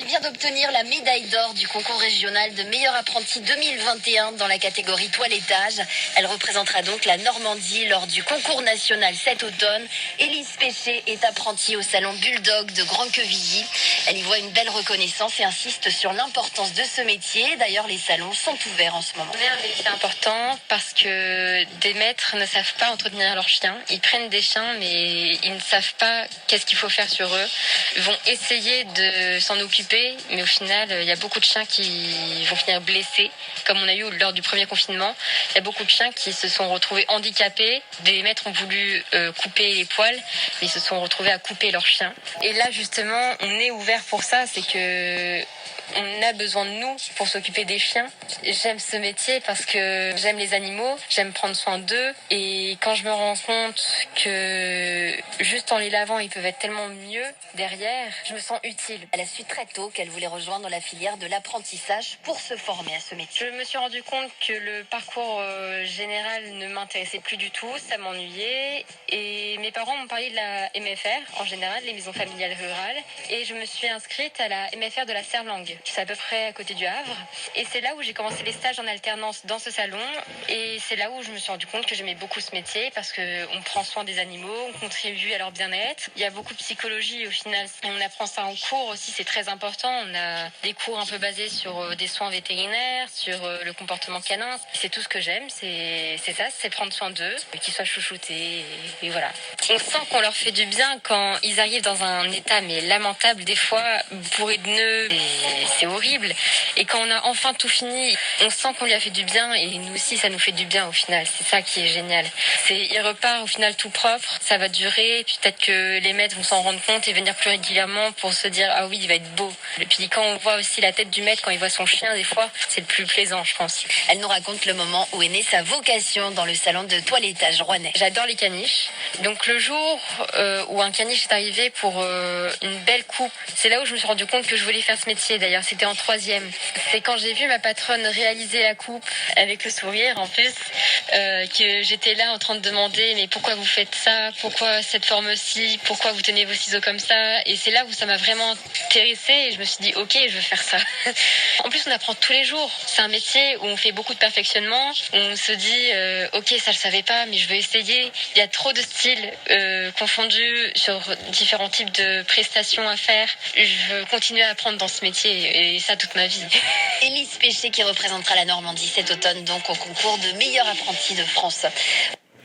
vient d'obtenir la médaille d'or du concours régional de meilleur apprenti 2021 dans la catégorie toilettage. Elle représentera donc la Normandie lors du concours national cet automne. Élise Péché est apprentie au salon Bulldog de Grand-Quevilly. Elle y voit une belle reconnaissance et insiste sur l'importance de ce métier. D'ailleurs, les salons sont ouverts en ce moment. C'est un métier important parce que des maîtres ne savent pas entretenir leurs chiens. Ils prennent des chiens, mais ils ne savent pas qu'est-ce qu'il faut faire sur eux. Ils vont essayer de s'en occuper, mais au final, il y a beaucoup de chiens qui vont finir blessés, comme on a eu lors du premier confinement. Il y a beaucoup de chiens qui se sont retrouvés handicapés. Des maîtres ont voulu couper les poils, mais ils se sont retrouvés à couper leurs chiens. Et là, justement, on est ouvert pour ça, c'est que on a besoin de nous pour s'occuper des chiens. J'aime ce métier parce que j'aime les animaux, j'aime prendre soin d'eux. Et quand je me rends compte que juste en les lavant, ils peuvent être tellement mieux derrière, je me sens utile. Elle a su très tôt qu'elle voulait rejoindre la filière de l'apprentissage pour se former à ce métier. Je me suis rendu compte que le parcours général ne m'intéressait plus du tout, ça m'ennuyait. Et mes parents m'ont parlé de la MFR, en général, les maisons familiales rurales. Et je me suis inscrite à la MFR de la Serre-Langue. C'est à peu près à côté du Havre. Et c'est là où j'ai commencé les stages en alternance dans ce salon. Et c'est là où je me suis rendu compte que j'aimais beaucoup ce métier parce qu'on prend soin des animaux, on contribue à leur bien-être. Il y a beaucoup de psychologie au final. Et on apprend ça en cours aussi, c'est très important. On a des cours un peu basés sur des soins vétérinaires, sur le comportement canin. C'est tout ce que j'aime, c'est ça, c'est prendre soin d'eux, qu'ils soient chouchoutés. Et voilà. On sent qu'on leur fait du bien quand ils arrivent dans un état mais lamentable, des fois bourré de nœuds. C'est horrible. Et quand on a enfin tout fini, on sent qu'on lui a fait du bien et nous aussi, ça nous fait du bien au final. C'est ça qui est génial. Il repart au final tout propre, ça va durer. Peut-être que les maîtres vont s'en rendre compte et venir plus régulièrement pour se dire « Ah oui, il va être beau ». Et puis quand on voit aussi la tête du maître, quand il voit son chien, des fois, c'est le plus plaisant, je pense. Elle nous raconte le moment où est née sa vocation dans le salon de toilettage rouennais. J'adore les caniches. Donc le jour où un caniche est arrivé pour une belle coupe, c'est là où je me suis rendu compte que je voulais faire ce métier. D'ailleurs, c'était en 3e. C'est quand j'ai vu ma patronne réaliser la coupe avec le sourire en plus, que j'étais là en train de demander mais pourquoi vous faites ça, pourquoi cette forme-ci, pourquoi vous tenez vos ciseaux comme ça. Et c'est là où ça m'a vraiment intéressée et je me suis dit ok, je veux faire ça. En plus, on apprend tous les jours. C'est un métier où on fait beaucoup de perfectionnement. On se dit ok, ça je savais pas, mais je veux essayer. Il y a trop de styles confondus sur différents types de prestations à faire. Je veux continuer à apprendre dans ce métier et ça toute ma vie. Élise Péché qui représentera la Normandie cet automne donc au concours de meilleur apprenti de France.